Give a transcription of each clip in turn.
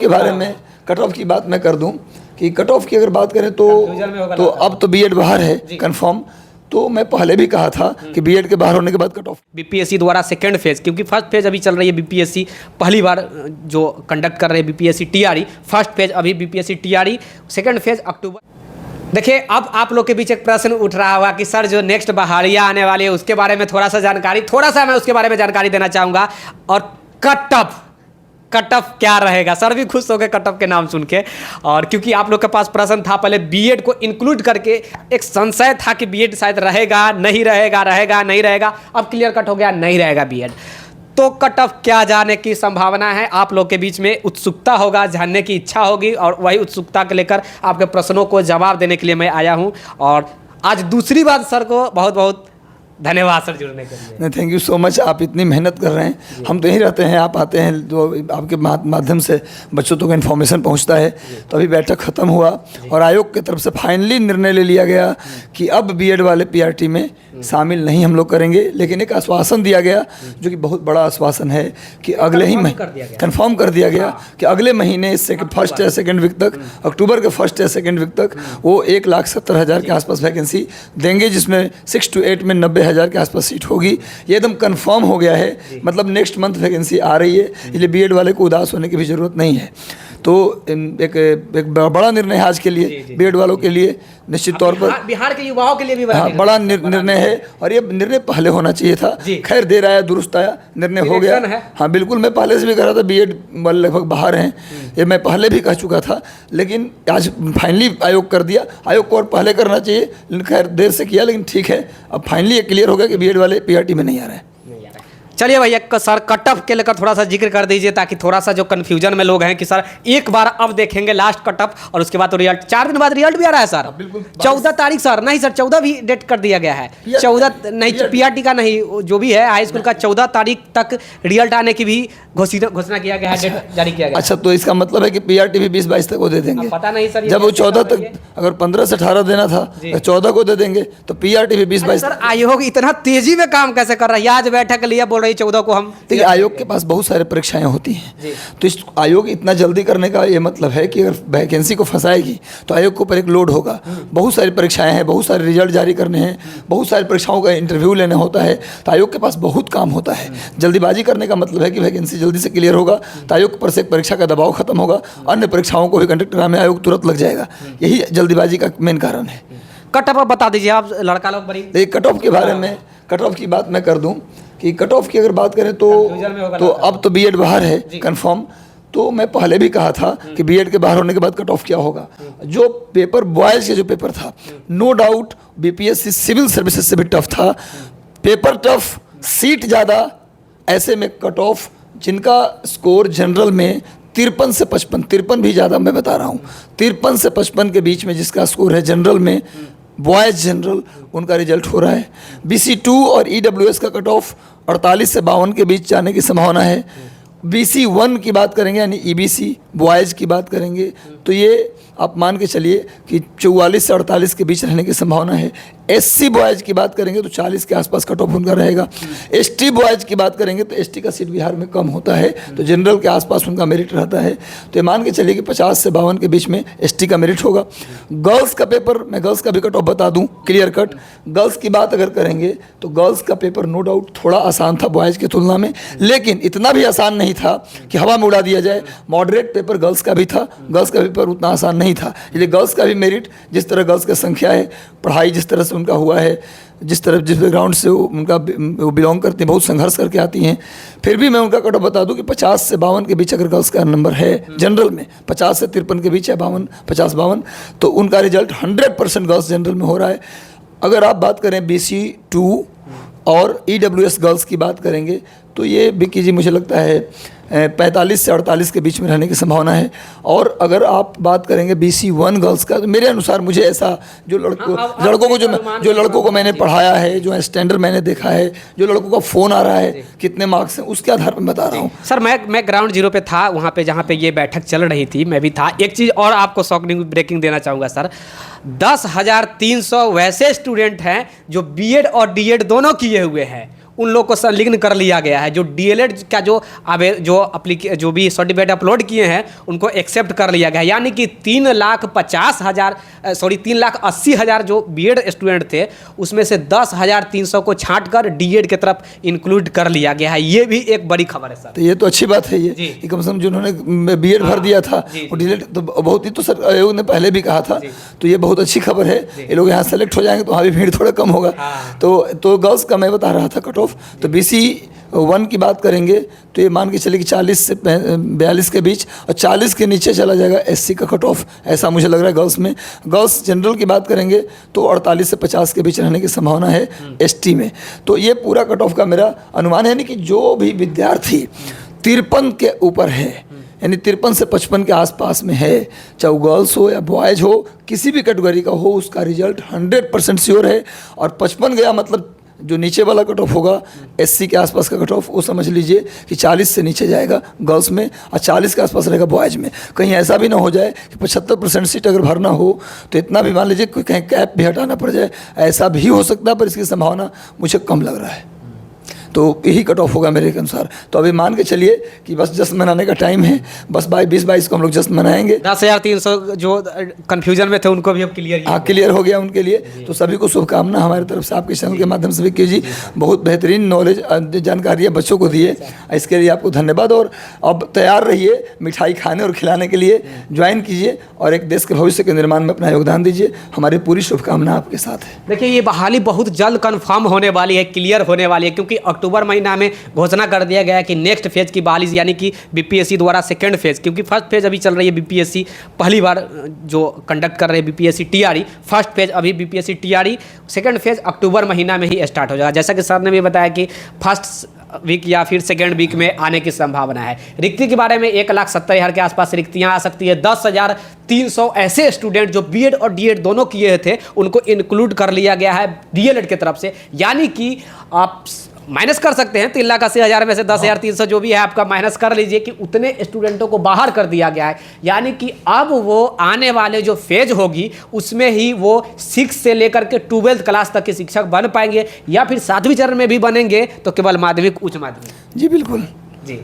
के बारे में कट ऑफ की बात मैं कर दूं कि कट ऑफ की अगर बात करें तो अब तो बीएड बाहर है कंफर्म। तो मैं पहले भी कहा था कि बीएड के बाहर होने के बाद कट ऑफ बीपीएससी द्वारा सेकंड फेज, क्योंकि फर्स्ट फेज अभी चल रही है बीपीएससी पहली बार जो कंडक्ट कर रहे हैं बीपीएससी टीआरई, फर्स्ट फेज अभी बीपीएससी टीआरई, सेकंड फेज अक्टूबर। देखिए अब आप लोग के बीच एक प्रश्न उठ रहा होगा कि सर जो नेक्स्ट बहारिया आने वाली है उसके बारे में थोड़ा सा मैं उसके बारे में जानकारी देना चाहूँगा। और कट ऑफ क्या रहेगा, सर भी खुश हो गए कट ऑफ के नाम सुन के। और क्योंकि आप लोग के पास प्रश्न था पहले बीएड को इंक्लूड करके, एक संशय था कि बीएड शायद रहेगा नहीं रहेगा, अब क्लियर कट हो गया नहीं रहेगा बीएड। तो कट ऑफ क्या जाने की संभावना है, आप लोग के बीच में उत्सुकता होगा, जानने की इच्छा होगी, और वही उत्सुकता को लेकर आपके प्रश्नों को जवाब देने के लिए मैं आया हूँ। और आज दूसरी बात सर को बहुत बहुत धन्यवाद सर जुड़ने के लिए। नहीं, थैंक यू सो मच। आप इतनी मेहनत कर रहे हैं, हम तो यहीं रहते हैं, आप आते हैं जो आपके माध्यम से बच्चों तक इन्फॉर्मेशन पहुंचता है। तो अभी बैठक ख़त्म हुआ और आयोग की तरफ से फाइनली निर्णय ले लिया गया कि अब बीएड वाले पीआरटी में शामिल नहीं हम लोग करेंगे। लेकिन एक आश्वासन दिया गया जो कि बहुत बड़ा आश्वासन है कि अगले ही महीने कन्फर्म कर दिया गया कि अगले महीने फर्स्ट या सेकेंड वीक तक, अक्टूबर के फर्स्ट या सेकेंड वीक तक वो 1,70,000 के आसपास वैकेंसी देंगे, जिसमें 6 to 8 में 90,000 के आसपास सीट होगी। ये एकदम कंफर्म हो गया है, मतलब नेक्स्ट मंथ वैकेंसी आ रही है, इसलिए बीएड वाले को उदास होने की भी ज़रूरत नहीं है। तो एक बड़ा निर्णय है आज के लिए बीएड वालों के लिए, निश्चित तौर पर बिहार के युवाओं के लिए भी बड़ा निर्णय है। और ये निर्णय पहले होना चाहिए था, खैर देर आया दुरुस्त आया, निर्णय हो गया। हाँ बिल्कुल, मैं पहले से भी कह रहा था बीएड वाले लगभग बाहर हैं, ये मैं पहले भी कह चुका था, लेकिन आज फाइनली आयोग कर दिया। आयोग को और पहले करना चाहिए, लेकिन खैर देर से किया, लेकिन ठीक है, अब फाइनली ये क्लियर हो गया कि बीएड वाले पीआरटी में नहीं आ रहे हैं। चलिए भैया सर कट ऑफ के लेकर थोड़ा सा जिक्र कर दीजिए, ताकि थोड़ा सा जो कंफ्यूजन में लोग हैं कि सर एक बार अब देखेंगे लास्ट कट ऑफ और उसके बाद तो रिजल्ट 4 दिन बाद रिजल्ट भी आ रहा है सर। 14 तारीख सर, नहीं सर 14 भी डेट कर दिया गया है, 14 नहीं पीआरटी का नहीं, जो भी है हाई स्कूल का 14 तारीख तक रिजल्ट आने की भी घोषणा किया गया है, डेट जारी किया गया। अच्छा, तो इसका मतलब है कि पीआरटी भी 20-22 तक को दे देंगे? पता नहीं सर, जब वो 14 तक, अगर 15 से 18 देना था, 14 को दे देंगे, तो पीआरटी भी 20-22। सर आयोग इतना तेजी में काम कैसे कर रहा है? आज बैठक लिया, बोल रही 14 को हम। देखिए, आयोग के पास बहुत सारे परीक्षाएं होती हैं, तो इस आयोग इतना जल्दी करने का ये मतलब है कि अगर वैकेंसी को फंसाएगी तो आयोग के ऊपर एक लोड होगा। बहुत सारी परीक्षाएं हैं, बहुत सारे रिजल्ट जारी करने हैं, बहुत सारी परीक्षाओं का इंटरव्यू लेना होता है, तो आयोग के पास बहुत काम होता है। जल्दीबाजी करने का मतलब है कि वैकेंसी जल्दी से क्लियर होगा तो आयोग पर से एक परीक्षा का दबाव खत्म होगा, अन्य परीक्षाओं को भी कंडक्ट कराने में आयोग तुरंत लग जाएगा। यही जल्दीबाजी का मेन कारण है। कट ऑफ बता दीजिए आप, लड़का लोग बड़ी। कट ऑफ के बारे में, कट ऑफ की बात मैं कर दूं कि कट ऑफ की अगर बात करें तो अब तो बीएड बाहर है कंफर्म। तो मैं पहले भी कहा था कि बीएड के बाहर होने के बाद कट ऑफ क्या होगा। जो पेपर बॉयज़ का जो पेपर था, no doubt BPSC civil services से भी टफ था, पेपर टफ, सीट ज़्यादा, ऐसे में कट ऑफ जिनका स्कोर जनरल में 53 से 55, 53 भी ज़्यादा मैं बता रहा हूँ, 53 से 55 के बीच में जिसका स्कोर है जनरल में, बॉयज़ जनरल, उनका रिजल्ट हो रहा है। BC2 और EWS का कट ऑफ 48 से 52 के बीच जाने की संभावना है। BC1 की बात करेंगे यानी EBC बॉयज़ की बात करेंगे तो ये आप मान के चलिए कि 44 से 48 के बीच रहने की संभावना है। SC बॉयज़ की बात करेंगे तो 40 के आसपास कट ऑफ उनका रहेगा। ST बॉयज़ की बात करेंगे तो ST का सीट बिहार में कम होता है, तो जनरल के आसपास उनका मेरिट रहता है। तो ये मान के चलिए कि 50 से 52 के बीच में ST का मेरिट होगा। गर्ल्स का पेपर, मैं गर्ल्स का भी कट ऑफ बता दूं, क्लियर कट। गर्ल्स की बात अगर करेंगे तो गर्ल्स का पेपर नो डाउट थोड़ा आसान था बॉयज़ की तुलना में, लेकिन इतना भी आसान नहीं था कि हवा में उड़ा दिया जाए। मॉडरेट पेपर गर्ल्स का भी था, गर्ल्स का पेपर उतना आसान नहीं था, इसलिए गर्ल्स का भी मेरिट, जिस तरह गर्ल्स की संख्या है, पढ़ाई जिस तरह से उनका हुआ है, जिस बैकग्राउंड से उनका वो बिलोंग करते हैं, बहुत संघर्ष करके आती हैं, फिर भी मैं उनका कट ऑफ बता दूं कि 50 से 52 के बीच अगर गर्ल्स का नंबर है जनरल में, 50 से 53 के बीच है, 50-52, तो उनका रिजल्ट 100% गर्ल्स जनरल में हो रहा है। अगर आप बात करें BC2 और EWS गर्ल्स की बात करेंगे तो ये बिक्की जी मुझे लगता है 45 से 48 के बीच में रहने की संभावना है। और अगर आप बात करेंगे BC1 गर्ल्स का, तो मेरे अनुसार मुझे ऐसा जो लड़कों को मैंने पढ़ाया है, जो स्टैंडर्ड मैंने देखा है, जो लड़कों का फ़ोन आ रहा है, कितने मार्क्स हैं, उसके आधार पर बता रहा हूँ। सर मैं ग्राउंड जीरो पे था, वहाँ पे जहाँ पे ये बैठक चल रही थी मैं भी था। एक चीज़ और आपको शॉकिंग ब्रेकिंग देना चाहूँगा सर, 10,300 वैसे स्टूडेंट हैं जो बीएड और डीएड दोनों किए हुए हैं, उन लोग को संलिग्न कर लिया गया है। जो डीएलएड का जो भी सर्टिफिकेट अपलोड किए हैं उनको एक्सेप्ट कर लिया गया है। यानी कि 3,80,000 जो बीएड स्टूडेंट थे उसमें से 10,300 को छांट कर डीएड की तरफ इंक्लूड कर लिया गया है। ये भी एक बड़ी खबर है सर। तो ये तो अच्छी बात है ये कि कम से कम जिन्होंने बीएड भर दिया था वो डीएड तो बहुत ही, तो सर आयोग ने पहले भी कहा था, तो ये बहुत अच्छी खबर है। ये लोग यहाँ सेलेक्ट हो जाएंगे तो वहाँ भी भीड़ थोड़ा कम होगा। तो गर्ल्स का मैं बता रहा था कट ऑफ, तो BC1 की बात करेंगे तो ये मान के चले कि 40 से 42 के बीच, और 40 के नीचे चला जाएगा SC का कट ऑफ, ऐसा मुझे लग रहा है गर्ल्स में। गर्ल्स जनरल की बात करेंगे तो 48 से 50 के बीच रहने की संभावना है ST में। तो ये पूरा कट ऑफ का मेरा अनुमान है, यानी कि जो भी विद्यार्थी 53 के ऊपर है, यानी 53 से 55 के आसपास में है, चाहे वो गर्ल्स हो या बॉयज हो, किसी भी कैटेगरी का हो, उसका रिजल्ट 100% श्योर है। और 55 गया मतलब जो नीचे वाला कट ऑफ होगा SC के आसपास का कट ऑफ, वो समझ लीजिए कि 40 से नीचे जाएगा गर्ल्स में और 40 के आसपास रहेगा बॉयज में। कहीं ऐसा भी ना हो जाए कि 75% सीट अगर भरना हो तो इतना भी मान लीजिए कि कहीं कैप भी हटाना पड़ जाए, ऐसा भी हो सकता है, पर इसकी संभावना मुझे कम लग रहा है। तो यही कट ऑफ होगा मेरे अनुसार। तो अभी मान के चलिए कि बस जश्न मनाने का टाइम है, बस 20-22 को हम लोग जश्न मनाएंगे। 10,300 जो कन्फ्यूजन में थे उनको भी अब क्लियर हो गया उनके लिए। तो सभी को शुभकामना हमारी तरफ से, आपके चैनल के माध्यम से भी कीजिए। बहुत बेहतरीन नॉलेज जानकारी है बच्चों को दिए, इसके लिए आपको धन्यवाद। और अब तैयार रहिए मिठाई खाने और खिलाने के लिए, ज्वाइन कीजिए और एक देश के भविष्य के निर्माण में अपना योगदान दीजिए। हमारी पूरी शुभकामना आपके साथ है। देखिए ये बहाली बहुत जल्द कन्फर्म होने वाली है, क्लियर होने वाली है, क्योंकि अक्टूबर महीना में घोषणा कर दिया गया है कि नेक्स्ट फेज की बहाली, यानी कि BPSC द्वारा सेकंड फेज, क्योंकि फर्स्ट फेज अभी चल रही है BPSC पहली बार जो कंडक्ट कर रहे हैं BPSC TRE, फर्स्ट फेज अभी BPSC TRE, सेकंड फेज अक्टूबर महीना में ही स्टार्ट हो जाएगा। जैसा कि सर ने भी बताया कि फर्स्ट वीक या फिर सेकेंड वीक में आने की संभावना है। रिक्ति के बारे में 1,70,000 के आसपास रिक्तियां आ सकती है। 10,300 ऐसे स्टूडेंट जो बीएड और डीएड दोनों किए थे उनको इंक्लूड कर लिया गया है डीएलएड की तरफ से। यानी कि आप माइनस कर सकते हैं 3,80,000 में से 10,300 जो भी है आपका माइनस कर लीजिए कि उतने स्टूडेंटों को बाहर कर दिया गया है। यानी कि अब वो आने वाले जो फेज होगी उसमें ही वो 6 से लेकर के 12th क्लास तक के शिक्षक बन पाएंगे, या फिर 7वीं चरण में भी बनेंगे तो केवल माध्यमिक उच्च माध्यमिक। जी बिल्कुल जी।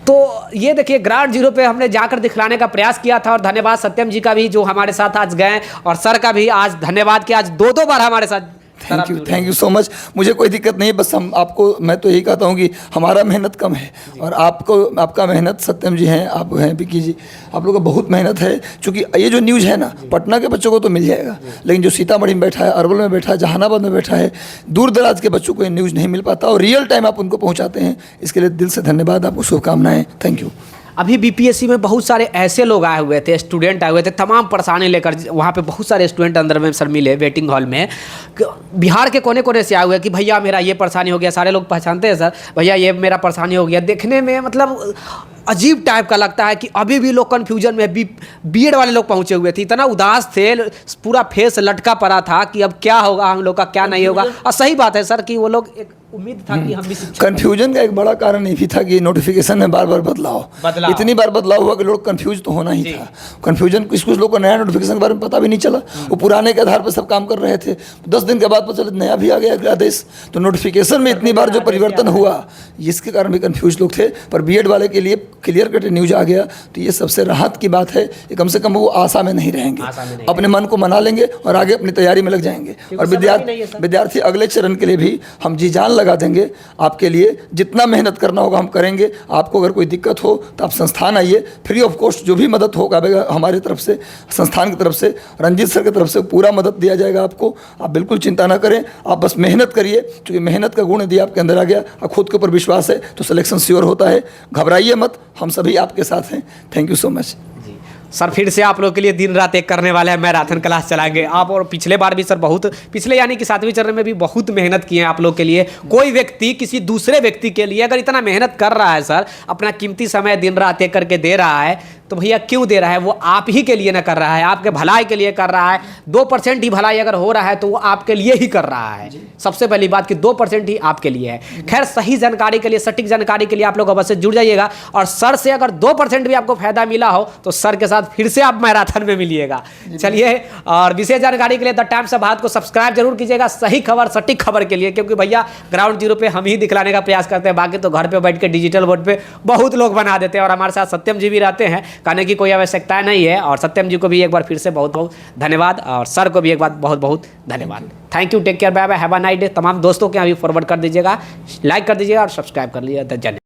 तो ये देखिए ग्राउंड जीरो पे हमने जाकर दिखलाने का प्रयास किया था, और धन्यवाद सत्यम जी का भी जो हमारे साथ आज गए, और सर का भी आज धन्यवाद कि आज दो बार हमारे साथ। Thank you so much. मुझे कोई दिक्कत नहीं, बस मैं तो यही कहता हूँ कि हमारा मेहनत कम है और आपका मेहनत, सत्यम जी हैं, आप हैं विक्की जी, आप लोगों का बहुत मेहनत है। क्योंकि ये जो न्यूज़ है ना, पटना के बच्चों को तो मिल जाएगा, लेकिन जो सीतामढ़ी में बैठा है, अरवल में बैठा है, जहानाबाद में बैठा है, दूर दराज के बच्चों को ये न्यूज़ नहीं मिल पाता, और रियल टाइम आप उनको पहुँचाते हैं, इसके लिए दिल से धन्यवाद, आपको शुभकामनाएँ। Thank you. अभी BPSC में बहुत सारे ऐसे लोग आए हुए थे, स्टूडेंट आए हुए थे, तमाम परेशानी लेकर। वहाँ पे बहुत सारे स्टूडेंट अंदर में सर मिले वेटिंग हॉल में, बिहार के कोने कोने से आए हुए कि भैया मेरा ये परेशानी हो गया। सारे लोग पहचानते हैं सर, भैया ये मेरा परेशानी हो गया। देखने में मतलब अजीब टाइप का लगता है कि अभी भी लोग कन्फ्यूजन में, बीएड वाले लोग पहुँचे हुए थे, इतना उदास थे, पूरा फेस लटका पड़ा था कि अब क्या होगा हम लोग का, क्या नहीं होगा। और सही बात है सर कि वो लोग एक उम्मीद था कि हम भी कंफ्यूजन का एक बड़ा कारण ये भी था कि नोटिफिकेशन में बार बार बदलाव इतनी बार बदलाव हुआ कि लोग कंफ्यूज तो होना ही था। कंफ्यूजन कुछ लोग को नया नोटिफिकेशन के बारे में पता भी नहीं चला, वो पुराने के आधार पर सब काम कर रहे थे। 10 दिन के बाद पता चला नया भी आ गया अगला आदेश। तो नोटिफिकेशन में इतनी बार जो परिवर्तन हुआ, इसके कारण भी कंफ्यूज लोग थे। पर बीएड वाले के लिए क्लियर कट न्यूज आ गया, तो ये सबसे राहत की बात है कि कम से कम वो आशा में नहीं रहेंगे, अपने मन को मना लेंगे और आगे अपनी तैयारी में लग जाएंगे। और विद्यार्थी अगले चरण के लिए भी हम जी जान लगा देंगे। आपके लिए जितना मेहनत करना होगा हम करेंगे। आपको अगर कोई दिक्कत हो तो आप संस्थान आइए, फ्री ऑफ कॉस्ट जो भी मदद होगा हमारी तरफ से, संस्थान की तरफ से, रंजीत सर की तरफ से पूरा मदद दिया जाएगा आपको। आप बिल्कुल चिंता ना करें, आप बस मेहनत करिए, क्योंकि मेहनत का गुण यदि आपके अंदर आ गया और खुद के ऊपर विश्वास है तो सिलेक्शन श्योर होता है। घबराइए मत, हम सभी आपके साथ हैं। Thank you so much. Sir फिर से आप लोग के लिए दिन रात एक करने वाले हैं, मैराथन क्लास चलाएंगे आप। और पिछले बार भी सर बहुत, पिछले यानी कि 7वीं चरण में भी बहुत मेहनत किए हैं आप लोग के लिए। कोई व्यक्ति किसी दूसरे व्यक्ति के लिए अगर इतना मेहनत कर रहा है सर, अपना कीमती समय दिन रात एक करके दे रहा है, तो भैया क्यों दे रहा है? वो आप ही के लिए ना कर रहा है, आपके भलाई के लिए कर रहा है। 2% ही भलाई अगर हो रहा है तो वो आपके लिए ही कर रहा है। सबसे पहली बात कि 2% ही आपके लिए है। खैर, सही जानकारी के लिए, सटीक जानकारी के लिए आप लोग अवश्य जुड़ जाइएगा। और सर से अगर 2% भी आपको फायदा मिला हो तो सर के साथ फिर से आप मैराथन में मिलिएगा। चलिए, और विशेष जानकारी के लिए द टाइम्स ऑफ भारत को सब्सक्राइब जरूर कीजिएगा, सही खबर, सटीक खबर के लिए। क्योंकि भैया ग्राउंड जीरो पे हम ही दिखलाने का प्रयास करते हैं, बाकी तो घर पे बैठ के डिजिटल बोर्ड पे बहुत लोग बना देते हैं। और हमारे साथ सत्यम जी भी रहते हैं, कहने की कोई आवश्यकता नहीं है। और सत्यम जी को भी एक बार फिर से बहुत बहुत धन्यवाद, और सर को भी एक बार बहुत बहुत धन्यवाद। Thank you, take care, bye bye, have a nice day. तमाम दोस्तों के यहाँ भी फॉरवर्ड कर दीजिएगा, लाइक कर दीजिएगा और सब्सक्राइब कर लीजिएगा। धन्यवाद।